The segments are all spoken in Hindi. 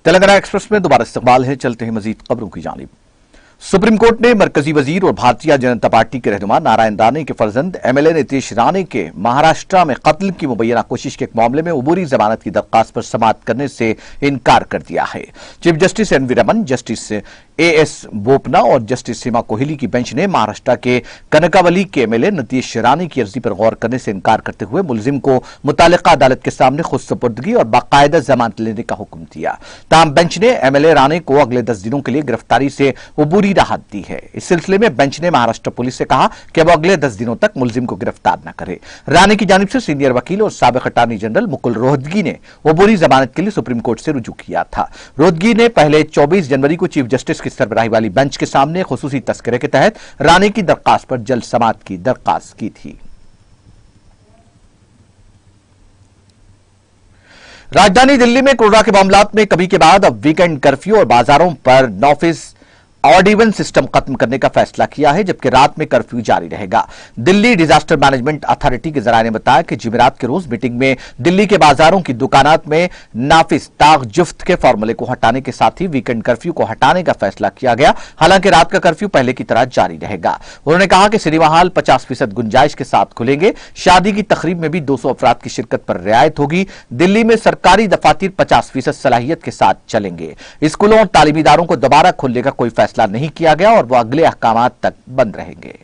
तेलंगाना एक्सप्रेस में दोबारा इस्तकबाल है। चलते हैं मजीद खबरों की जानिब। सुप्रीम कोर्ट ने मरकजी वजीर और भारतीय जनता पार्टी के रहनुमा नारायण राणे के फर्जंद एमएलए नीतीश राणे के महाराष्ट्र में कत्ल की मुबैना कोशिश के एक मामले में अबूरी जमानत की दरख्वास्त पर समाअत करने से इनकार कर दिया है। Chief justice NV Raman, justice AS Bopanna और जस्टिस सीमा कोहली की बेंच ने महाराष्ट्र के कनकावली के एमएलए नीतीश राणे की अर्जी पर गौर करने से इनकार करते हुए मुलजिम को मुतालिका अदालत के सामने खुद सुपुर्दगी और बाकायदा जमानत लेने का हुक्म दिया। ताहम बेंच ने एमएलए राणे को अगले 10 दिनों के लिए गिरफ्तारी से अबूरी राहत दी है। इस सिलसिले में बेंच ने महाराष्ट्र पुलिस से कहा कि वो अगले 10 दिनों तक मुलजिम को गिरफ्तार न करे। राणे की जानिब से सीनियर वकील और साबिक अटॉर्नी जनरल मुकुल रोहतगी ने अबूरी जमानत के लिए सुप्रीम कोर्ट से रुजू किया था। रोहतगी ने पहले 24 जनवरी को चीफ जस्टिस की सरबराही वाली बेंच के सामने खुसूसी तस्करे के तहत राणे की दरख्वास्त पर जल्द समाअत की दरख्वास्त की थी। राजधानी दिल्ली में कोरोना के मामलात में कमी के बाद अब वीकेंड कर्फ्यू और बाजारों पर नॉफिस ऑड इवन सिस्टम खत्म करने का फैसला किया है, जबकि रात में कर्फ्यू जारी रहेगा। दिल्ली डिजास्टर मैनेजमेंट अथॉरिटी के जराये ने बताया कि जुमेरात के रोज मीटिंग में दिल्ली के बाजारों की दुकानात में नाफिस ताक जुफ्त के फॉर्मूले को हटाने के साथ ही वीकेंड कर्फ्यू को हटाने का फैसला किया गया। हालांकि रात का कर्फ्यू पहले की तरह जारी रहेगा। उन्होंने कहा कि सिनेमा हॉल 50% गुंजाइश के साथ खुलेंगे। शादी की तकरीब में भी 200 अफराद की शिरकत पर रियायत होगी। दिल्ली में सरकारी दफातर 50% सलाहियत के साथ चलेंगे। स्कूलों और तालीमी इदारों को दोबारा खोलने का कोई फैसला नहीं किया गया और वो अगले अहकामात तक बंद रहेंगे।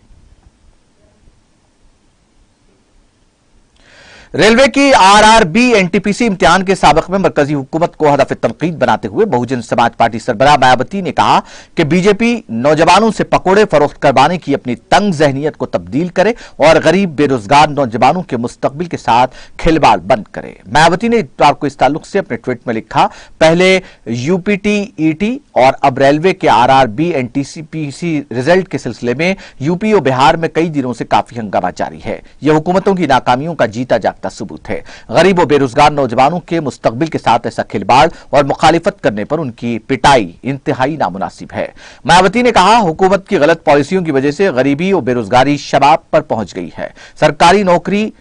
रेलवे की आरआरबी एनटीपीसी इम्तिहान के साबिक में मरकजी हुकूमत को हदफ तनकीद बनाते हुए बहुजन समाज पार्टी सरबराह मायावती ने कहा कि बीजेपी नौजवानों से पकौड़े फरोख्त करवाने की अपनी तंग जहनीत को तब्दील करे और गरीब बेरोजगार नौजवानों के मुस्तकबिल के साथ खिलवाड़ बंद करे। मायावती ने इतवार को इस ताल्लुक से अपने ट्वीट में लिखा, पहले यूपीटीईटी और अब रेलवे के आरआरबी एनटीपीसी रिजल्ट के सिलसिले में यूपी और बिहार में कई दिनों से काफी हंगामा जारी है। यह हुकूमतों की नाकामियों का जीता जागता सबूत है। गरीब और बेरोजगार नौजवानों के मुस्तकबिल के साथ ऐसा खिलवाड़ और मुखालिफत करने पर उनकी पिटाई इंतहाई नामुनासिब है। मायावती ने कहा, हुकूमत की गलत पॉलिसियों की वजह से गरीबी और बेरोजगारी शबाब पर पहुंच गई है। सरकारी नौकरी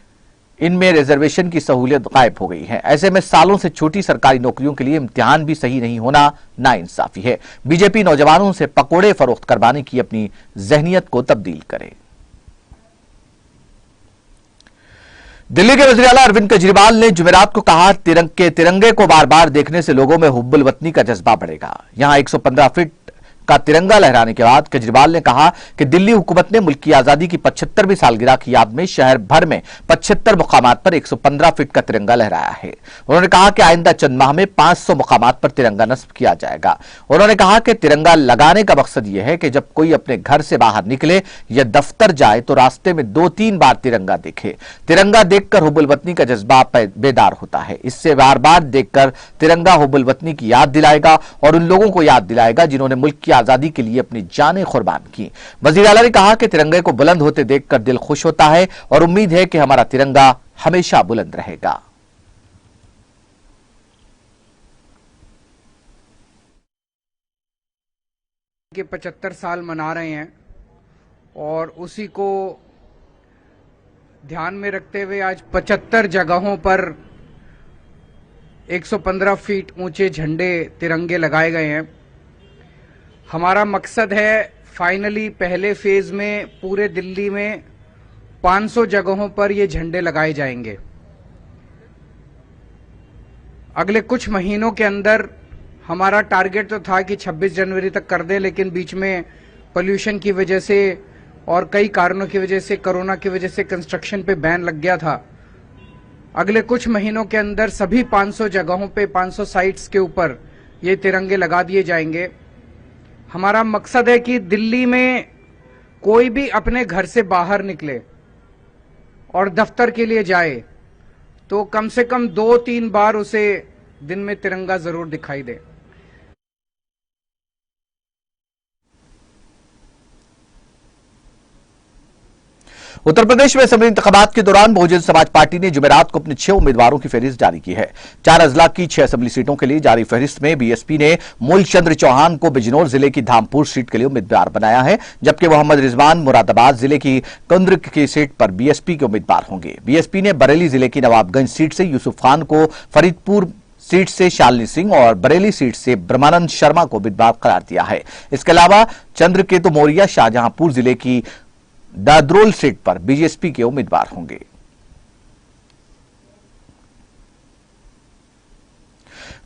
इनमें रिजर्वेशन की सहूलियत गायब हो गई है। ऐसे में सालों से छोटी सरकारी नौकरियों के लिए इम्तिहान भी सही नहीं होना नाइंसाफी है। बीजेपी नौजवानों से पकौड़े फरोख्त करवाने की अपनी जहनीत को तब्दील करे। दिल्ली के वज़ीर आला अरविंद केजरीवाल ने जुमेरात को कहा, तिरंगे को बार बार देखने से लोगों में हुब्बुल वतनी का जज्बा बढ़ेगा। यहां 115 फीट का तिरंगा लहराने के बाद केजरीवाल ने कहा कि दिल्ली हुकूमत ने मुल्क की आजादी की 75वीं सालगिरह की याद में शहर भर में 75 मुकामात पर 115 फीट का तिरंगा लहराया है। उन्होंने कहा कि आइंदा चंद माह में 500 मुकामात पर तिरंगा नस्ब किया जाएगा। उन्होंने कहा कि तिरंगा लगाने का मकसद यह है कि जब कोई अपने घर से बाहर निकले या दफ्तर जाए तो रास्ते में 2-3 बार तिरंगा देखे। तिरंगा देखकर हुब्बुल वतनी का जज्बा बेदार होता है। इससे बार बार देखकर तिरंगा हुब्बुल वतनी की याद दिलाएगा और उन लोगों को याद दिलाएगा जिन्होंने मुल्क की आजादी के लिए अपनी जानें कुर्बान की। वजीर आला ने कहा कि तिरंगे को बुलंद होते देखकर दिल खुश होता है और उम्मीद है कि हमारा तिरंगा हमेशा बुलंद रहेगा। के 75 साल मना रहे हैं और उसी को ध्यान में रखते हुए आज 75 जगहों पर 115 फीट ऊंचे झंडे तिरंगे लगाए गए हैं। हमारा मकसद है फाइनली पहले फेज में पूरे दिल्ली में 500 जगहों पर ये झंडे लगाए जाएंगे। अगले कुछ महीनों के अंदर हमारा टारगेट तो था कि 26 जनवरी तक कर दें, लेकिन बीच में पोल्यूशन की वजह से और कई कारणों की वजह से, कोरोना की वजह से कंस्ट्रक्शन पे बैन लग गया था। अगले कुछ महीनों के अंदर सभी 500 जगहों पे 500 साइट्स के ऊपर ये तिरंगे लगा दिए जाएंगे। हमारा मकसद है कि दिल्ली में कोई भी अपने घर से बाहर निकले और दफ्तर के लिए जाए तो कम से कम 2-3 बार उसे दिन में तिरंगा जरूर दिखाई दे। उत्तर प्रदेश में असेंबली इंतखाबात के दौरान बहुजन समाज पार्टी ने जुमेरात को अपने 6 उम्मीदवारों की फहरिस्त जारी की है। 4 अजला की 6 असेंबली सीटों के लिए जारी फहरिस्त में बीएसपी ने मूलचंद्र चौहान को बिजनौर जिले की धामपुर सीट के लिए उम्मीदवार बनाया है, जबकि मोहम्मद रिजवान मुरादाबाद जिले की कंद्र की सीट पर बीएसपी के उम्मीदवार होंगे। बीएसपी ने बरेली जिले की नवाबगंज सीट से यूसुफ खान को फरीदपुर सीट से शालिनी सिंह और बरेली सीट से ब्रह्मानंद शर्मा को उम्मीदवार करार दिया है। इसके अलावा चंद्रकेतु मौर्य शाहजहांपुर जिले की दादरोल सीट पर बीजेपी के उम्मीदवार होंगे।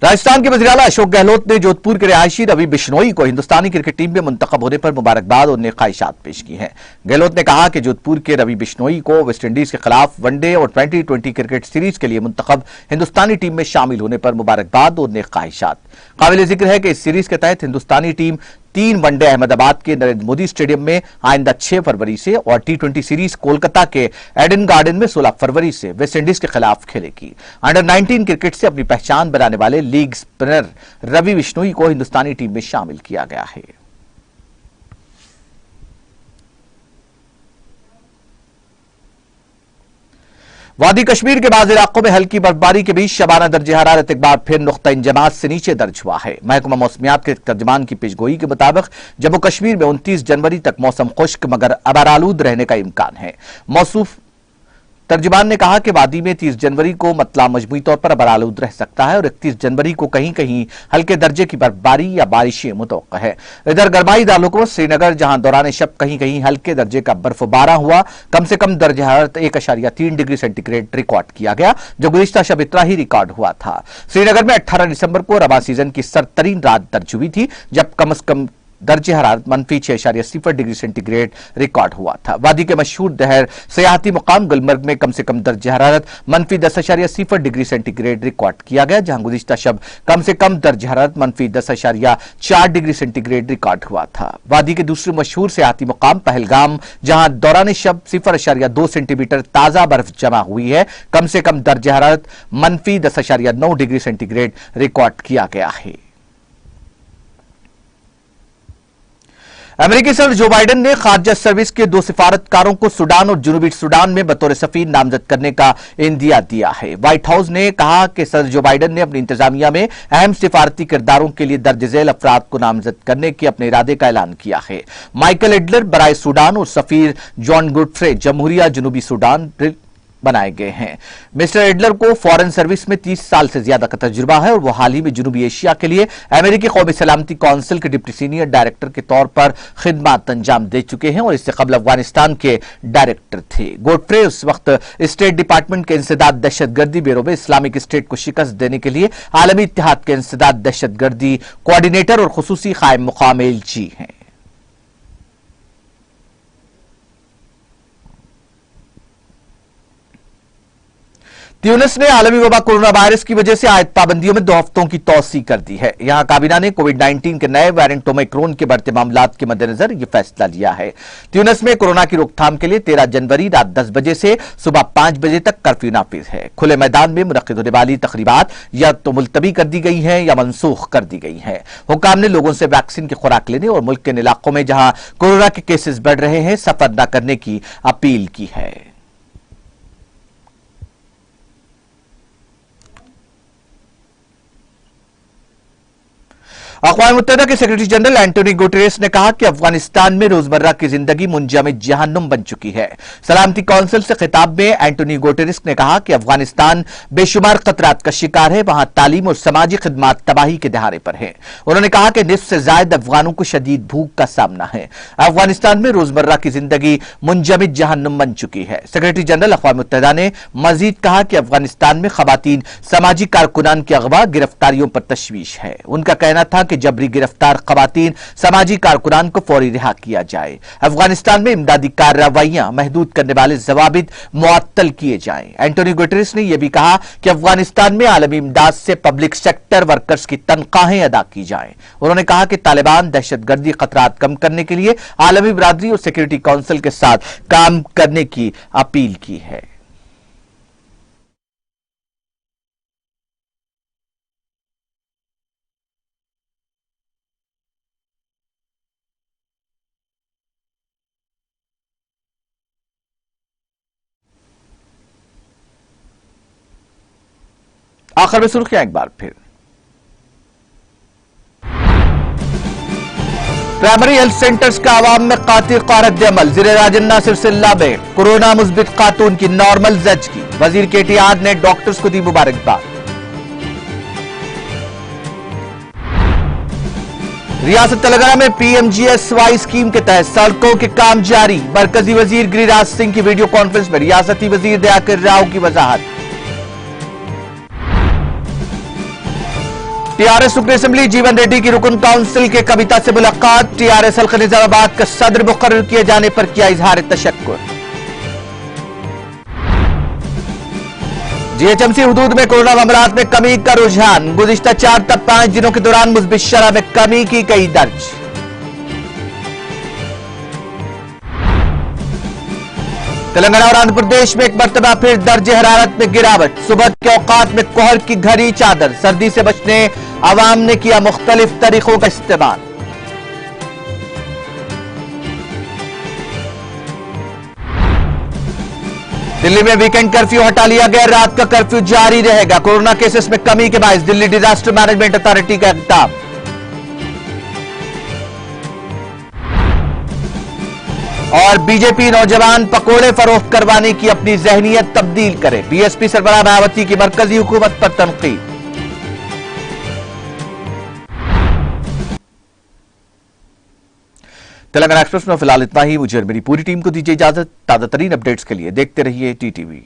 राजस्थान के वज़ीर-ए-आला अशोक गहलोत ने जोधपुर के रिहायशी रवि बिश्नोई को हिंदुस्तानी क्रिकेट टीम में मुंतखब होने पर मुबारकबाद और नेक ख्वाहिशात पेश की हैं। गहलोत ने कहा कि जोधपुर के रवि बिश्नोई को वेस्टइंडीज के खिलाफ वनडे और T20 क्रिकेट सीरीज के लिए मुंतखब हिंदुस्तानी टीम में शामिल होने पर मुबारकबाद और नेक ख्वाहिशात। काबिल जिक्र है कि इस सीरीज के तहत हिंदुस्तानी टीम 3 वनडे अहमदाबाद के नरेंद्र मोदी स्टेडियम में आइंदा 6 फरवरी से और T20 सीरीज कोलकाता के एडन गार्डन में 16 फरवरी से वेस्टइंडीज के खिलाफ खेलेगी। अंडर 19 क्रिकेट से अपनी पहचान बनाने वाले लीग स्पिनर रवि बिश्नोई को हिंदुस्तानी टीम में शामिल किया गया है। वादी कश्मीर के बाज़ इलाकों में हल्की बर्फबारी के बीच शबाना दर्जे हरारत एक बार फिर नुक्ता इंजमात से नीचे दर्ज हुआ है। महकमा मौसमियात के तर्जमान की पेशगोई के मुताबिक जम्मू कश्मीर में 29 जनवरी तक मौसम खुश्क मगर अबारालूद रहने का इम्कान है। मौसूफ तर्जुमान ने कहा कि वादी में 30 जनवरी को मतला मजमूई तौर पर अबारालूद रह सकता है और 31 जनवरी को कहीं कहीं हल्के दर्जे की बर्फबारी या बारिशें मुतवक्का है। इधर गरमाई दालुको श्रीनगर जहां दौरान शब कहीं कहीं हल्के दर्जे का बर्फबारा हुआ, कम से कम दर्ज हरारत 1.3 डिग्री सेंटीग्रेड रिकॉर्ड किया गया, जो गुज़िश्ता शब इतना ही रिकॉर्ड हुआ था। श्रीनगर में 18 दिसंबर को रबा सीजन की सरतरीन रात दर्ज हुई थी, जब कम से कम दर्जे हरारत -6.0 डिग्री सेंटीग्रेड रिकॉर्ड हुआ था। वादी के मशहूर दहर सियाहती मुकाम गुलमर्ग में कम से कम दर्जे हरारत -10.0 डिग्री सेंटीग्रेड रिकॉर्ड किया गया, जहां गुज़िश्ता शब कम से कम दर्जे हरारत -10.4 डिग्री सेंटीग्रेड रिकॉर्ड हुआ था। वादी के दूसरे मशहूर सियाहती मुकाम पहलगाम, जहां दौरान शब 0.2 सेंटीमीटर ताजा बर्फ जमा हुई है, कम से कम दर्जे हरारत -10.9 डिग्री सेंटीग्रेड रिकॉर्ड किया गया है। अमेरिकी सदर जो बाइडेन ने खारजा सर्विस के 2 सिफारतकारों को सूडान और जनूबी सूडान में बतौर सफीर नामजद करने का इंदिया दिया है। व्हाइट हाउस ने कहा कि सदर जो बाइडेन ने अपनी इंतजामिया में अहम सिफारती किरदारों के लिए दर्ज झेल अफराद को नामजद करने के अपने इरादे का ऐलान किया है। माइकल एडलर बराए सूडान और सफीर जॉन गुडफ्रे जमहूरिया जनूबी सूडान बनाए गए हैं। मिस्टर एडलर को फॉरेन सर्विस में 30 साल से ज्यादा का तजुर्बा है और वो हाल ही में जनूबी एशिया के लिए अमेरिकी कौमी सलामती काउंसिल के डिप्टी सीनियर डायरेक्टर के तौर पर खिदमत अंजाम दे चुके हैं और इससे कबल अफगानिस्तान के डायरेक्टर थे। गोडफ्रे उस वक्त स्टेट डिपार्टमेंट के इंसदाद दहशतगर्दी ब्यूरो में इस्लामिक स्टेट को शिकस्त देने के लिए आलमी इत्तेहाद के इंसदाद दहशतगर्दी कोऑर्डिनेटर और खुसूसी कायम मुकाम एलजी हैं। ट्यूनिस ने आलमी वबा कोरोना वायरस की वजह से आयत पाबंदियों में 2 हफ्तों की तौसी कर दी है। यहां काबीना ने कोविड-19 के नए वेरिएंट ओमिक्रॉन के बढ़ते मामलात के मद्देनजर यह फैसला लिया है। ट्यूनिस में कोरोना की रोकथाम के लिए 13 जनवरी रात 10 बजे से सुबह 5 बजे तक कर्फ्यू नाफिज है। खुले मैदान में मुनक्किद होने वाली तकरीबात या तो मुलतवी कर दी गई हैं या मनसूख कर दी गई हैं। हुकाम ने लोगों से वैक्सीन की खुराक लेने और मुल्क के इन इलाकों में जहां कोरोना के केसेस बढ़ रहे हैं सफर न करने की अपील की है। अक़वाम मुत्तहिदा के सेक्रेटरी जनरल एंटोनी गुटेरेस ने कहा कि अफगानिस्तान में रोजमर्रा की जिंदगी मुंजमद जहन्नुम बन चुकी है। सलामती काउंसिल से खिताब में एंटोनी गुटेरेस ने कहा कि अफगानिस्तान बेशुमार खतरात का शिकार है, वहां तालीम और समाजी खिदमात तबाही के दहारे पर है। उन्होंने कहा कि निस्फ से ज्यादा अफगानों को शदीद भूख का सामना है। अफगानिस्तान में रोजमर्रा की जिंदगी मुंजमद जहन्नुम बन चुकी है। सेक्रेटरी जनरल अक़वाम मुत्तहिदा ने मजीद कहा कि अफगानिस्तान में खवातीन समाजी कारकुनान की अगवा गिरफ्तारियों पर तशवीश है। उनका कहना था कि जबरी गिरफ्तार खवातीन समाजी कारकुनान को फौरी रिहा किया जाए। अफगानिस्तान में इमदादी कार्रवाइयां महदूद करने वाले जवाबित मुअत्तल किए जाएं। एंटोनी गुटेरेस ने यह भी कहा कि अफगानिस्तान में आलमी इमदाद से पब्लिक सेक्टर वर्कर्स की तनख्वाहें अदा की जाएं। उन्होंने कहा कि तालिबान दहशतगर्दी खतरात कम करने के लिए आलमी बरादरी और सिक्योरिटी काउंसिल के साथ काम करने की अपील की है। आखिर में सुर्खियां एक बार फिर। प्राइमरी हेल्थ सेंटर्स का आवाम में कातिल कारद अमल, ज़िर राजन नासिर सिल्ला में कोरोना मुस्बित खातून की नॉर्मल जज की। वजीर KTR ने डॉक्टर्स को दी मुबारकबाद। रियासत तेलंगाना में पीएमजीएसवाई स्कीम के तहत सड़कों के काम जारी। मरकजी वजीर गिरिराज सिंह की वीडियो कॉन्फ्रेंस में रियासती वजीर दयाकर राव की वजाहत। टीआरएस रुकन असेंबली जीवन रेड्डी की रुकन काउंसिल के कविता से मुलाकात। टीआरएस हल्का निजामाबाद का सदर मुकर्रर किए जाने पर किया इजहार तशक्कुर। जीएचएमसी हुदूद में कोरोना मामलात में कमी का रुझान। गुज़िश्ता 4 तक 5 दिनों के दौरान मुस्बित शरह में कमी की गई दर्ज। तेलंगाना और आंध्र प्रदेश में एक मरतबा फिर दर्जे हरारत में गिरावट। सुबह के औकात में कोहर की घनी चादर। सर्दी से बचने आवाम ने किया मुख्तलिफ तरीकों का इस्तेमाल। दिल्ली में वीकेंड कर्फ्यू हटा लिया गया। रात का कर्फ्यू जारी रहेगा। कोरोना केसेस में कमी के बायस दिल्ली डिजास्टर मैनेजमेंट अथॉरिटी का इक़दाम। और बीजेपी नौजवान पकोड़े फरोख्त करवाने की अपनी जहनियत तब्दील करे। बीएसपी सरबराह मायावती की मरकजी हुकूमत पर तनकीद। तेलंगाना एक्सप्रेस में फिलहाल इतना ही। मुझे और मेरी पूरी टीम को दीजिए इजाजत। ताजा तरीन अपडेट्स के लिए देखते रहिए टीटीवी।